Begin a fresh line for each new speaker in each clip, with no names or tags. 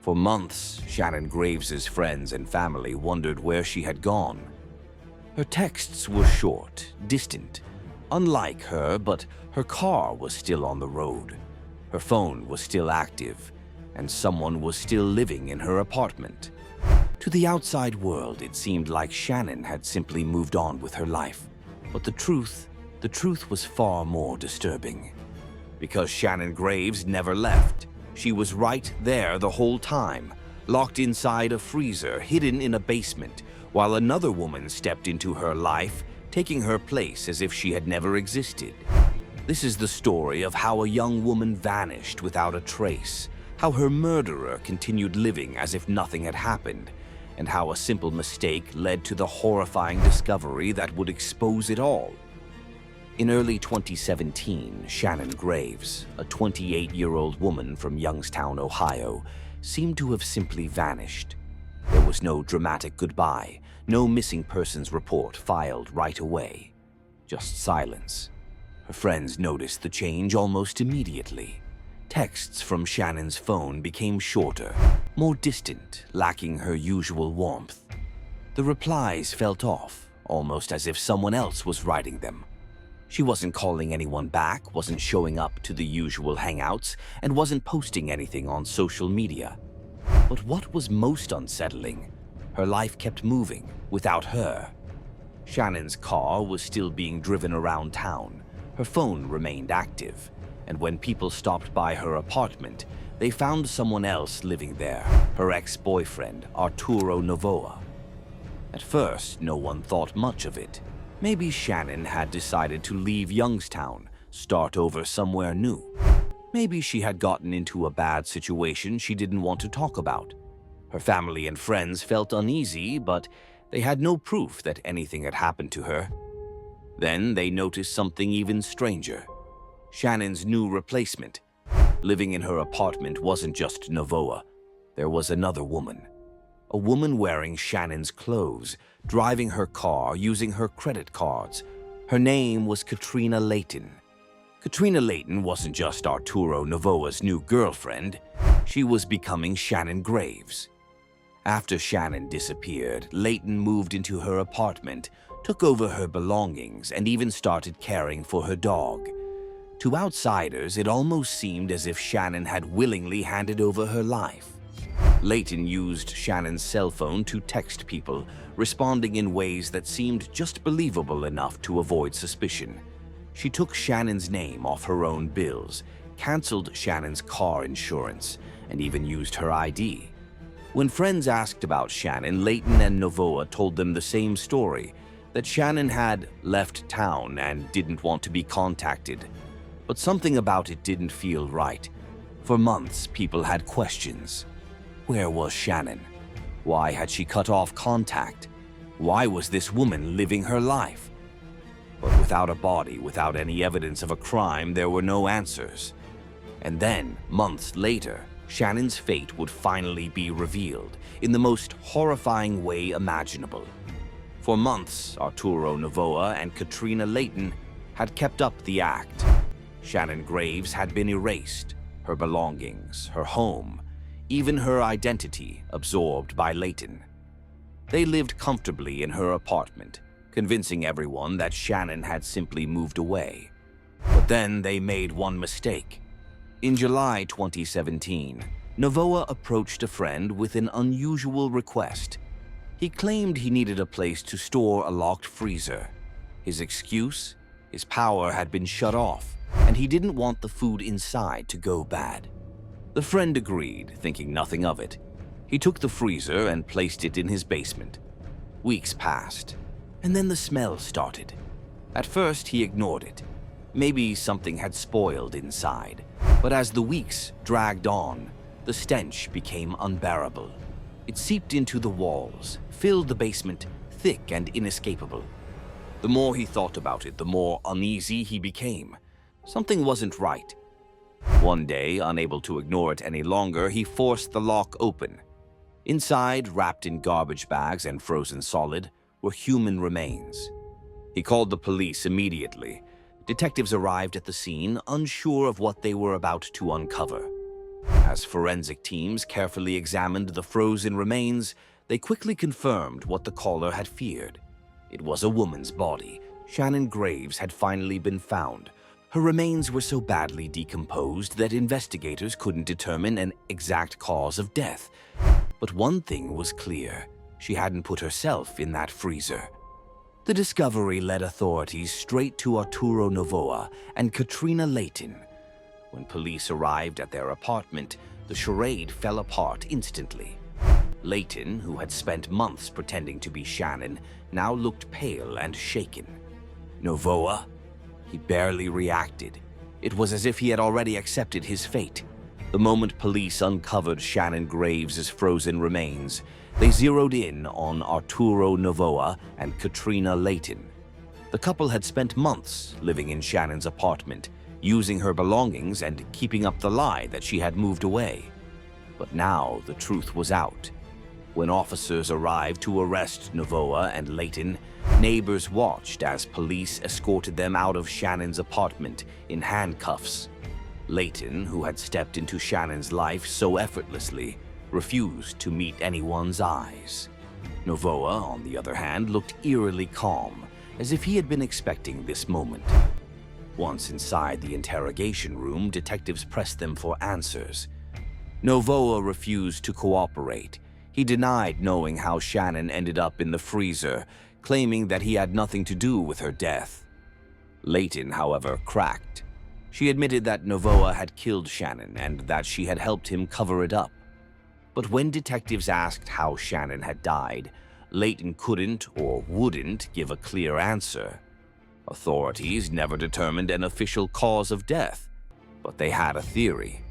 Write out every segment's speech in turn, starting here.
For months, Shannon Graves's friends and family wondered where she had gone. Her texts were short, distant. Unlike her, but her car was still on the road. Her phone was still active, and someone was still living in her apartment. To the outside world, it seemed like Shannon had simply moved on with her life. But the truth was far more disturbing. Because Shannon Graves never left. She was right there the whole time, locked inside a freezer, hidden in a basement, while another woman stepped into her life, taking her place as if she had never existed. This is the story of how a young woman vanished without a trace, how her murderer continued living as if nothing had happened, and how a simple mistake led to the horrifying discovery that would expose it all. In early 2017, Shannon Graves, a 28-year-old woman from Youngstown, Ohio, seemed to have simply vanished. There was no dramatic goodbye, no missing persons report filed right away. Just silence. Her friends noticed the change almost immediately. Texts from Shannon's phone became shorter, more distant, lacking her usual warmth. The replies felt off, almost as if someone else was writing them. She wasn't calling anyone back, wasn't showing up to the usual hangouts, and wasn't posting anything on social media. But what was most unsettling? Her life kept moving, without her. Shannon's car was still being driven around town. Her phone remained active, and when people stopped by her apartment, they found someone else living there, her ex-boyfriend, Arturo Novoa. At first, no one thought much of it. Maybe Shannon had decided to leave Youngstown, start over somewhere new. Maybe she had gotten into a bad situation she didn't want to talk about. Her family and friends felt uneasy, but they had no proof that anything had happened to her. Then they noticed something even stranger. Shannon's new replacement. Living in her apartment wasn't just Novoa. There was another woman. A woman wearing Shannon's clothes, driving her car, using her credit cards. Her name was Katrina Layton. Katrina Layton wasn't just Arturo Novoa's new girlfriend. She was becoming Shannon Graves. After Shannon disappeared, Layton moved into her apartment, took over her belongings, and even started caring for her dog. To outsiders, it almost seemed as if Shannon had willingly handed over her life. Layton used Shannon's cell phone to text people, responding in ways that seemed just believable enough to avoid suspicion. She took Shannon's name off her own bills, canceled Shannon's car insurance, and even used her ID. When friends asked about Shannon, Layton and Novoa told them the same story, that Shannon had left town and didn't want to be contacted. But something about it didn't feel right. For months, people had questions. Where was Shannon? Why had she cut off contact? Why was this woman living her life? But without a body, without any evidence of a crime, there were no answers. And then, months later, Shannon's fate would finally be revealed in the most horrifying way imaginable. For months, Arturo Novoa and Katrina Layton had kept up the act. Shannon Graves had been erased, her belongings, her home, even her identity absorbed by Layton. They lived comfortably in her apartment, convincing everyone that Shannon had simply moved away. But then they made one mistake. In July 2017, Novoa approached a friend with an unusual request. He claimed he needed a place to store a locked freezer. His excuse? His power had been shut off, and he didn't want the food inside to go bad. The friend agreed, thinking nothing of it. He took the freezer and placed it in his basement. Weeks passed, and then the smell started. At first, he ignored it. Maybe something had spoiled inside. But as the weeks dragged on, the stench became unbearable. It seeped into the walls, filled the basement, thick and inescapable. The more he thought about it, the more uneasy he became. Something wasn't right. One day, unable to ignore it any longer, he forced the lock open. Inside, wrapped in garbage bags and frozen solid, were human remains. He called the police immediately. Detectives arrived at the scene, unsure of what they were about to uncover. As forensic teams carefully examined the frozen remains, they quickly confirmed what the caller had feared. It was a woman's body. Shannon Graves had finally been found. Her remains were so badly decomposed that investigators couldn't determine an exact cause of death. But one thing was clear: she hadn't put herself in that freezer. The discovery led authorities straight to Arturo Novoa and Katrina Layton. When police arrived at their apartment, the charade fell apart instantly. Layton, who had spent months pretending to be Shannon, now looked pale and shaken. Novoa? He barely reacted. It was as if he had already accepted his fate. The moment police uncovered Shannon Graves' frozen remains, they zeroed in on Arturo Novoa and Katrina Layton. The couple had spent months living in Shannon's apartment, using her belongings and keeping up the lie that she had moved away. But now the truth was out. When officers arrived to arrest Novoa and Layton, neighbors watched as police escorted them out of Shannon's apartment in handcuffs. Layton, who had stepped into Shannon's life so effortlessly, refused to meet anyone's eyes. Novoa, on the other hand, looked eerily calm, as if he had been expecting this moment. Once inside the interrogation room, detectives pressed them for answers. Novoa refused to cooperate. He denied knowing how Shannon ended up in the freezer, claiming that he had nothing to do with her death. Layton, however, cracked. She admitted that Novoa had killed Shannon and that she had helped him cover it up. But when detectives asked how Shannon had died, Layton couldn't or wouldn't give a clear answer. Authorities never determined an official cause of death, but they had a theory.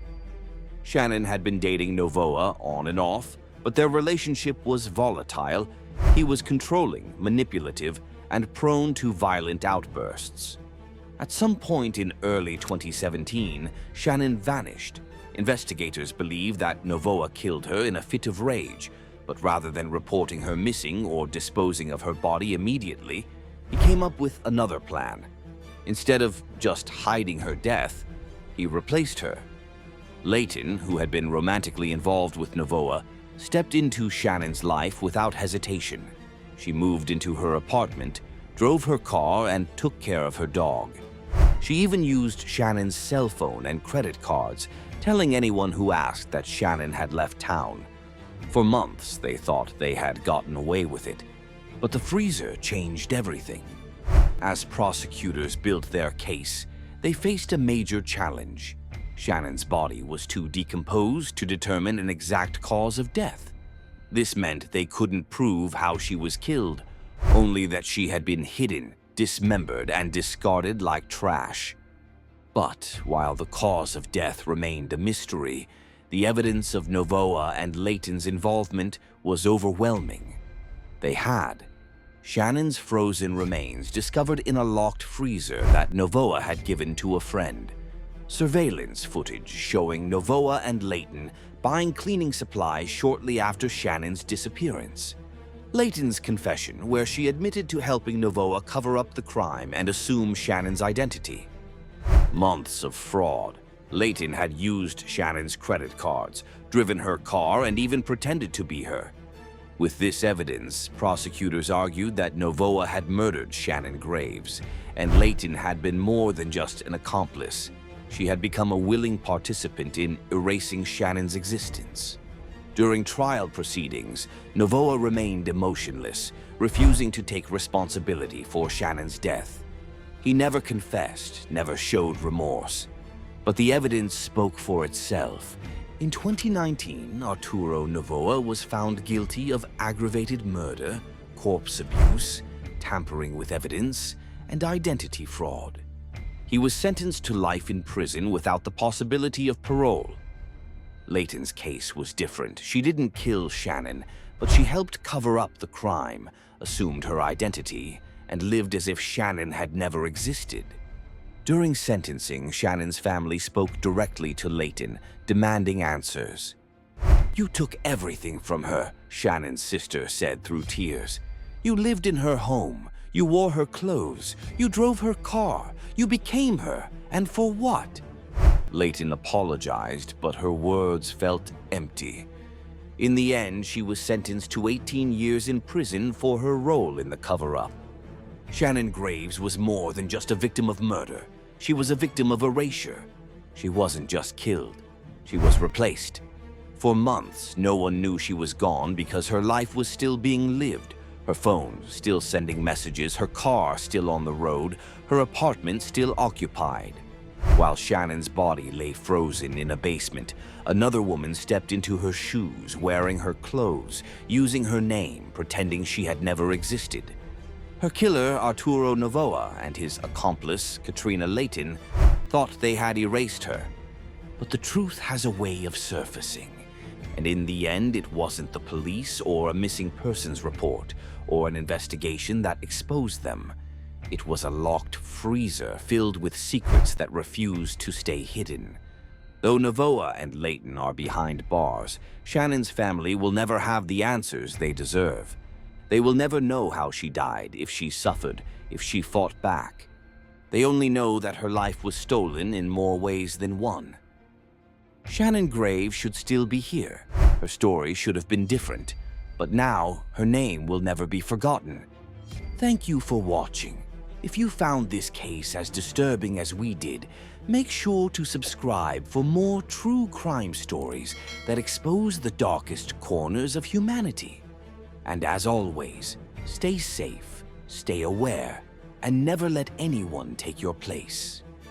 Shannon had been dating Novoa on and off, but their relationship was volatile. He was controlling, manipulative, and prone to violent outbursts. At some point in early 2017, Shannon vanished. Investigators believe that Novoa killed her in a fit of rage, but rather than reporting her missing or disposing of her body immediately, he came up with another plan. Instead of just hiding her death, he replaced her. Layton, who had been romantically involved with Novoa, stepped into Shannon's life without hesitation. She moved into her apartment, drove her car, and took care of her dog. She even used Shannon's cell phone and credit cards, telling anyone who asked that Shannon had left town. For months, they thought they had gotten away with it, but the freezer changed everything. As prosecutors built their case, they faced a major challenge. Shannon's body was too decomposed to determine an exact cause of death. This meant they couldn't prove how she was killed, only that she had been hidden, dismembered, and discarded like trash. But while the cause of death remained a mystery, the evidence of Novoa and Layton's involvement was overwhelming. They had Shannon's frozen remains discovered in a locked freezer that Novoa had given to a friend. Surveillance footage showing Novoa and Layton buying cleaning supplies shortly after Shannon's disappearance. Layton's confession, where she admitted to helping Novoa cover up the crime and assume Shannon's identity. Months of fraud. Layton had used Shannon's credit cards, driven her car, and even pretended to be her. With this evidence, prosecutors argued that Novoa had murdered Shannon Graves, and Layton had been more than just an accomplice. She had become a willing participant in erasing Shannon's existence. During trial proceedings, Novoa remained emotionless, refusing to take responsibility for Shannon's death. He never confessed, never showed remorse. But the evidence spoke for itself. In 2019, Arturo Novoa was found guilty of aggravated murder, corpse abuse, tampering with evidence, and identity fraud. He was sentenced to life in prison without the possibility of parole. Layton's case was different. She didn't kill Shannon, but she helped cover up the crime, assumed her identity, and lived as if Shannon had never existed. During sentencing, Shannon's family spoke directly to Layton, demanding answers. "You took everything from her," Shannon's sister said through tears. "You lived in her home. You wore her clothes. You drove her car. You became her. And for what?" Layton apologized, but her words felt empty. In the end, she was sentenced to 18 years in prison for her role in the cover-up. Shannon Graves was more than just a victim of murder. She was a victim of erasure. She wasn't just killed. She was replaced. For months, no one knew she was gone because her life was still being lived. Her phone still sending messages, her car still on the road, her apartment still occupied. While Shannon's body lay frozen in a basement, another woman stepped into her shoes, wearing her clothes, using her name, pretending she had never existed. Her killer, Arturo Novoa, and his accomplice, Katrina Layton, thought they had erased her. But the truth has a way of surfacing. And in the end, it wasn't the police or a missing persons report or an investigation that exposed them. It was a locked freezer filled with secrets that refused to stay hidden. Though Novoa and Layton are behind bars, Shannon's family will never have the answers they deserve. They will never know how she died, if she suffered, if she fought back. They only know that her life was stolen in more ways than one. Shannon Graves should still be here. Her story should have been different, but now her name will never be forgotten. Thank you for watching. If you found this case as disturbing as we did, make sure to subscribe for more true crime stories that expose the darkest corners of humanity. And as always, stay safe, stay aware, and never let anyone take your place.